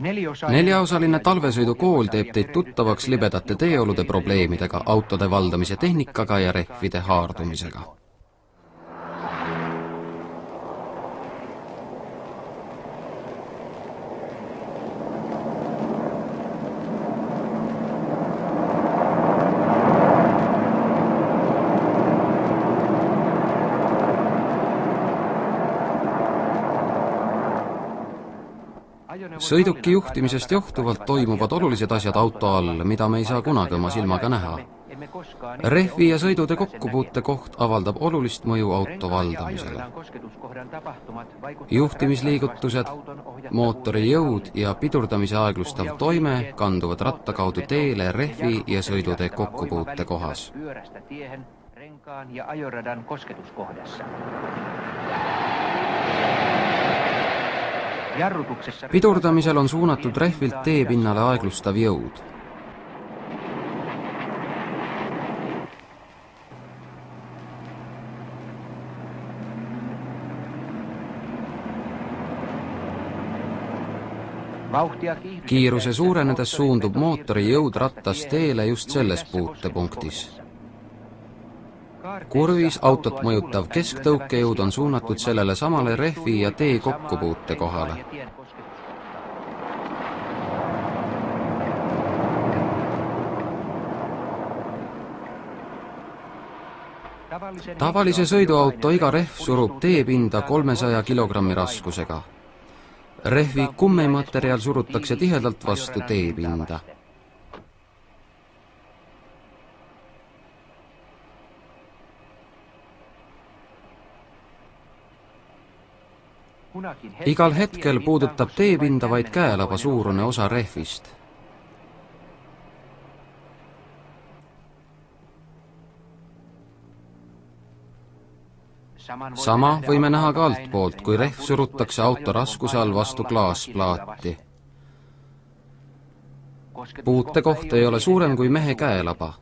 Neljaosaline talvesõidukool teeb teid tuttavaks libedate teeolude probleemidega, autode valdamise tehnikaga ja rehvide haardumisega. Sõiduki juhtimisest johtuvalt toimuvad olulised asjad auto all, mida me ei saa kunagi oma silmaga näha. Rehvi ja sõidude kokkupuute koht avaldab olulist mõju auto valdamisele. Juhtimisliigutused, mootori jõud ja pidurdamise aeglustav toime kanduvad ratta kaudu teele rehvi ja sõidude kokkupuute kohas. Pidurdamisel on suunatud rehvilt teepinnale aeglustav jõud. Kiiruse suurenedes suundub mootori jõud rattas teele just selles puutepunktis. Kurvis autot mõjutav kesktõukejõud on suunatud sellele samale rehvi ja tee kokkupuute kohale. Tavalise sõiduauto iga rehv surub teepinda 300 kilogrammi raskusega. Rehvi kummimaterjal surutakse tihedalt vastu teepinda. Igal hetkel puudutab teepinda vaid käelaba suurune osa rehvist. Sama võime näha ka altpoolt, kui rehv surutakse auto raskuse all vastu klaasplaati. Puutekoht ei ole suurem kui mehe käelaba.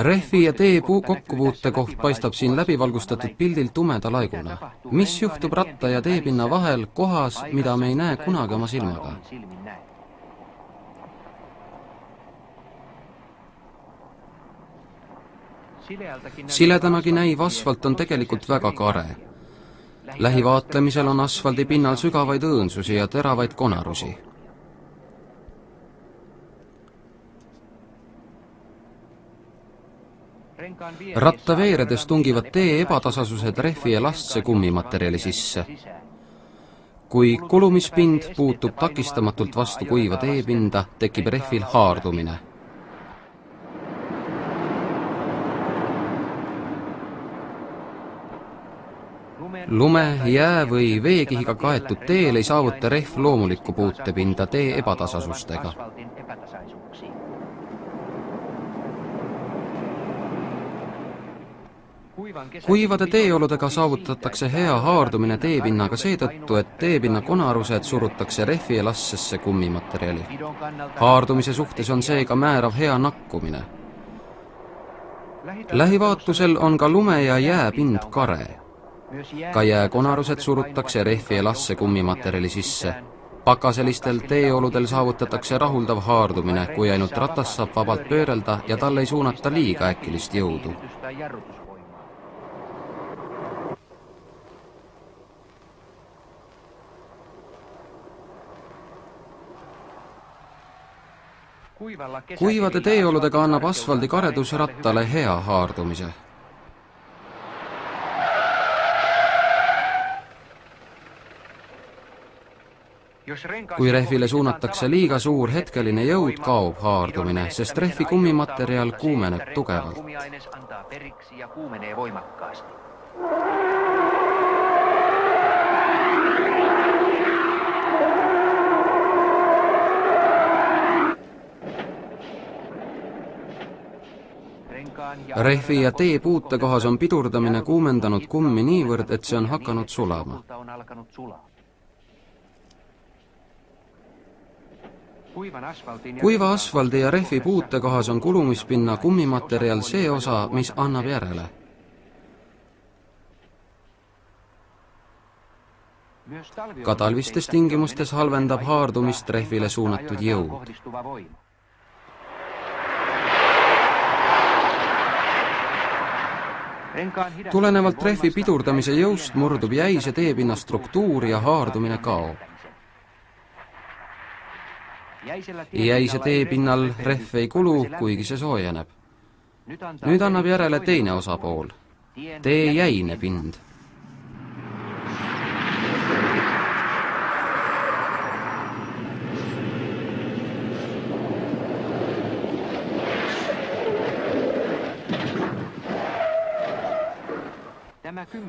Rehvi ja tee kokkupuute koht paistab siin läbivalgustatud pildil tumeda laiguna. Mis juhtub ratta ja teepinna vahel kohas, mida me ei näe kunagi oma silmaga? Siledanagi näiv asfalt on tegelikult väga kare. Lähivaatlemisel on asfaldi pinnal sügavaid õõnsusi ja teravaid konarusi. Ratta veeredes tungivad tee ebatasasused rehvi ja lastse kummimaterjali sisse. Kui kulumispind puutub takistamatult vastu kuiva teepinda, tekib rehvil haardumine. Lume, jää või veekihiga kaetud teel ei saavuta rehv loomulikku puutepinda tee ebatasasustega. Kuivade teeoludega saavutatakse hea haardumine teepinnaga seetõttu, et teepinna konarused surutakse rehvi ja lassesse kummimaterjali. Haardumise suhtes on seega määrav hea nakkumine. Lähivaatusel on ka lume ja jääpind kare. Ka jääkonarused surutakse rehvi ja lasse kummimaterjali sisse. Pakaselistel teeoludel saavutatakse rahuldav haardumine, kui ainult ratas saab vabalt pöörelda ja talle ei suunata liiga äkilist jõudu. Kuivade teeoludega annab asfaldi karedus rattale hea haardumise. Kui rehvile suunatakse liiga suur hetkeline jõud, kaob haardumine, sest rehvi kummimaterjal kuumeneb tugevalt. Rehvi ja tee puutekohas on pidurdamine kuumendanud kummi niivõrd, et see on hakanud sulama. Kuiva asfaldi ja rehvi puutekohas on kulumispinna kummimaterjal see osa, mis annab järele. Ka talvistes tingimustes halvendab haardumist rehvile suunatud jõud. Tulenevalt rehvi pidurdamise jõust murdub jäise teepinna struktuur ja haardumine kaob. Jäise teepinnal rehv ei kulu, kuigi see soojeneb. Nüüd annab järele teine osapool. Tee jäine pind.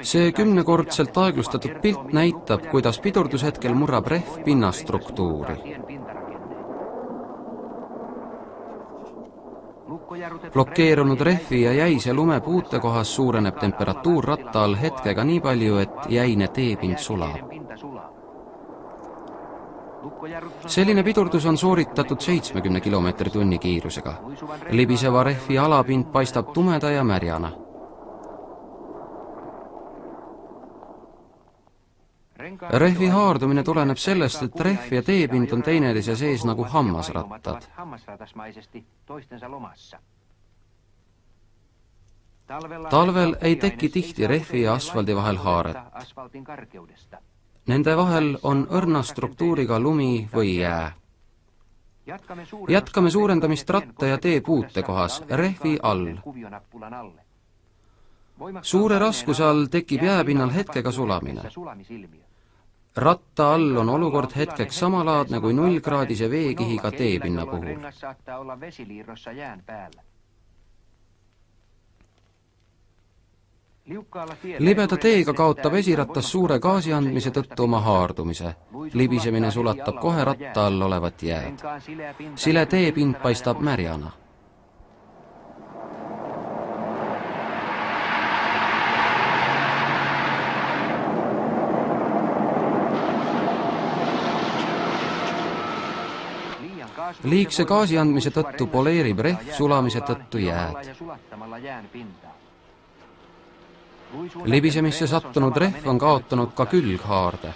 See 10-kordselt aeglustatud pilt näitab, kuidas pidurdushetkel murrab rehv pinnastruktuuri. Blokeerunud rehvi ja jäise lume puute kohas suureneb temperatuur ratta all hetkega nii palju, et jäine teepind sulab. Selline pidurdus on sooritatud 70 km/h kiirusega. Libiseva rehvi alapind paistab tumeda ja märjana. Rehvi haardumine tuleneb sellest, et rehv ja teepind on teineteise sees nagu hammasrattad. Talvel ei teki tihti rehvi ja asfaldi vahel haaret. Nende vahel on õrna struktuuriga lumi või jää. Jätkame suurendamist ratta ja tee puute kohas, rehvi all. Suure raskuse all tekib jääpinnal hetkega sulamine. Ratta all on olukord hetkeks samalaadne kui 0-kraadise veekihiga teepinna puhul. Libeda teega kaotab esiratas suure gaasi andmise tõttu oma haardumise. Libisemine sulatab kohe ratta all olevat jääd. Sile teepind paistab märjana. Liigse gaasi andmise tõttu poleerib rehv sulamise tõttu jääd. Libisemisse sattunud rehv on kaotanud ka külghaarde.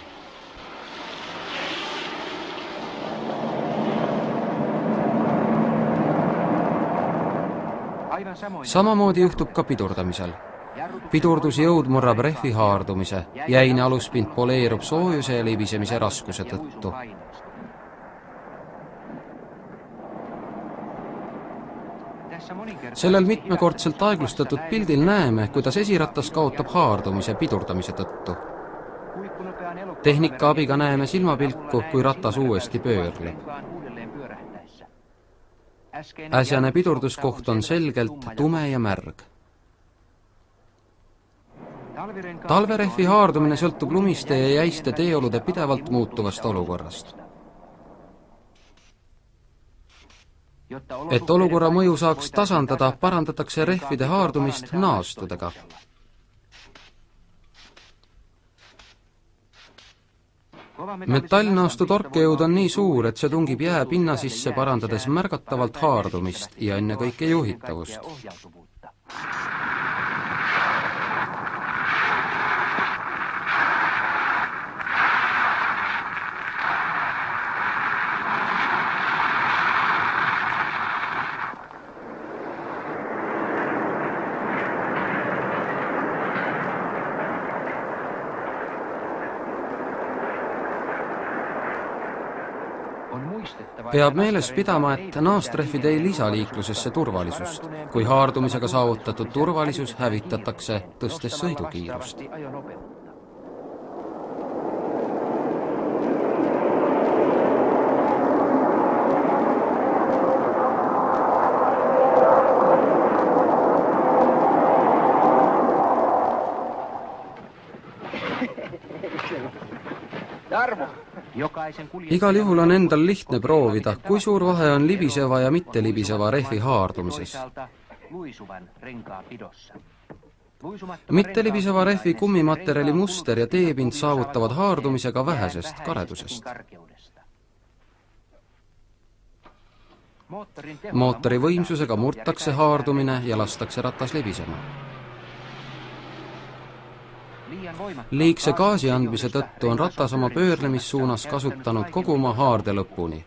Samamoodi juhtub ka pidurdamisel. Pidurdusjõud murrab rehvi haardumise, jäine aluspind poleerub soojuse ja libisemise raskuse tõttu. Sellel mitmekordselt aeglustatud pildil näeme, kuidas esiratas kaotab haardumise pidurdamise tõttu. Tehnika abiga näeme silmapilku, kui ratas uuesti pöörleb. Äsjane pidurduskoht on selgelt tume ja märg. Talverehvi haardumine sõltub lumiste ja jäiste teeolude pidevalt muutuvast olukorrast. Et olukorra mõju saaks tasandada, parandatakse rehvide haardumist naastudega. Metallnaastu torkejõud on nii suur, et see tungib jää pinna sisse, parandades märgatavalt haardumist ja ennekõike juhitavust. Peab meeles pidama, et naastrehvid ei lisa liiklusesse turvalisust. Kui haardumisega saavutatud turvalisus hävitatakse, tõstes sõidukiirust. Igal juhul on endal lihtne proovida, kui suur vahe on libiseva ja mitte libiseva rehvi haardumises. Mitte libiseva rehvi kummimaterjali muster ja teepind saavutavad haardumisega vähesest karedusest. Mootori võimsusega murtakse haardumine ja lastakse ratas libisema. Liigse gaasi andmise tõttu on ratas oma pöörlemissuunas kasutanud kogu oma haarde lõpuni.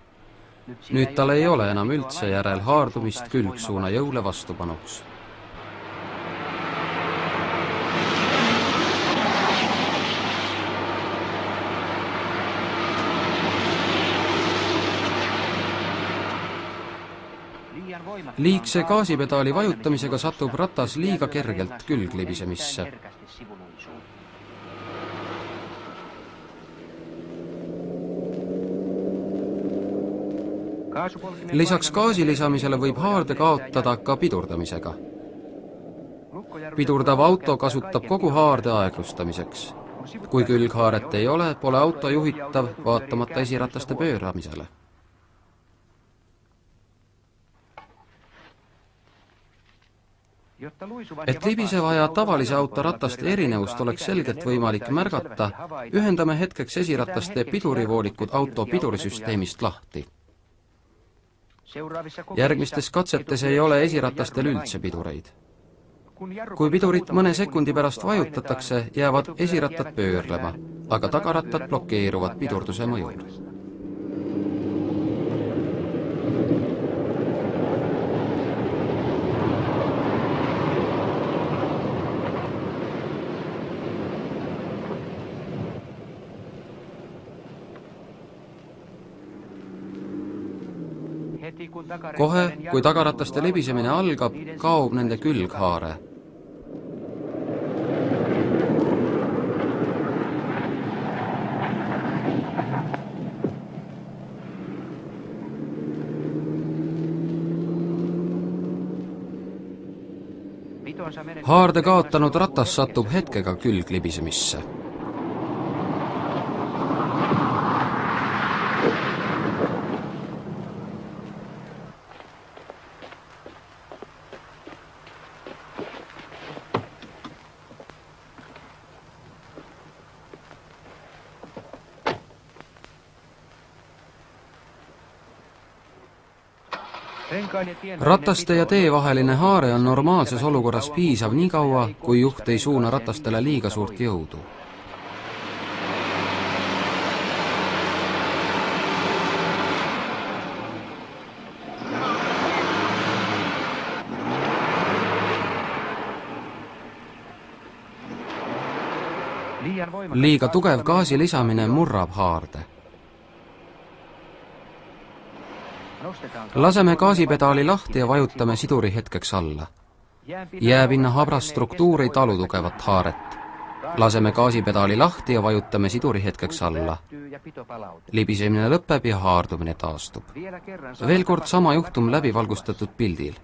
Nüüd tal ei ole enam üldse järel haardumist külgsuuna jõule vastupanuks. Liigse gaasipedaali vajutamisega satub ratas liiga kergelt külglibisemisse. Lisaks gaasi lisamisele võib haarde kaotada ka pidurdamisega. Pidurdav auto kasutab kogu haarde aeglustamiseks. Kui külghaaret ei ole, pole auto juhitav vaatamata esirataste pööramisele. Et libiseva ja tavalise auto rataste erinevust oleks selgelt võimalik märgata, ühendame hetkeks esirataste pidurivoolikud auto pidurisüsteemist lahti. Järgmistes katsetes ei ole esiratastel üldse pidureid. Kui pidurit mõne sekundi pärast vajutatakse, jäävad esirattad pöörlema, aga tagarattad blokeeruvad pidurduse mõjul. Kohe, kui tagarataste libisemine algab, kaob nende külghaare. Haarde kaotanud ratas satub hetkega külglibisemisse. Rataste ja tee vaheline haare on normaalses olukorras piisav nii kaua, kui juht ei suuna ratastele liiga suurt jõudu. Liiga tugev gaasi lisamine murrab haarde. Laseme gaasipedaali lahti ja vajutame siduri hetkeks alla. Jääpinna habras struktuur ei talu tugevat haaret. Laseme gaasipedaali lahti ja vajutame siduri hetkeks alla. Libisemine lõpeb ja haardumine taastub. Veel kord sama juhtum läbivalgustatud pildil.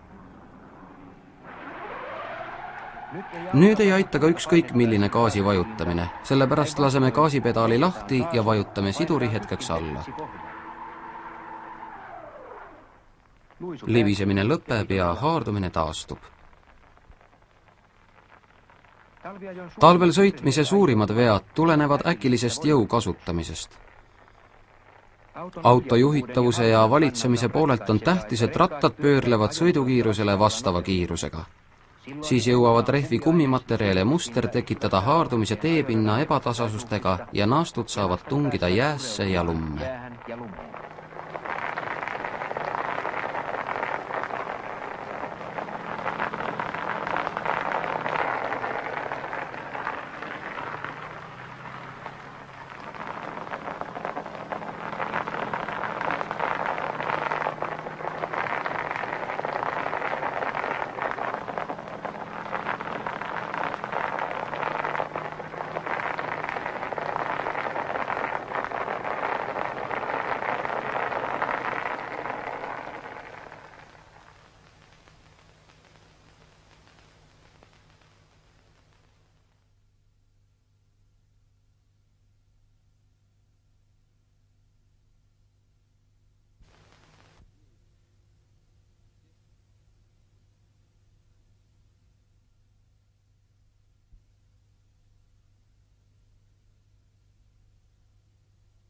Nüüd ei aita ka ükskõik milline gaasi vajutamine, sellepärast laseme gaasipedaali lahti ja vajutame siduri hetkeks alla. Libisemine lõpeb ja haardumine taastub. Talvel sõitmise suurimad vead tulenevad äkilisest jõu kasutamisest. Auto juhitavuse ja valitsemise poolelt on tähtis, et rattad pöörlevad sõidukiirusele vastava kiirusega. Siis jõuavad rehvi kummimaterjal ja muster tekitada haardumise teepinna ebatasasustega ja naastud saavad tungida jäässe ja lumme.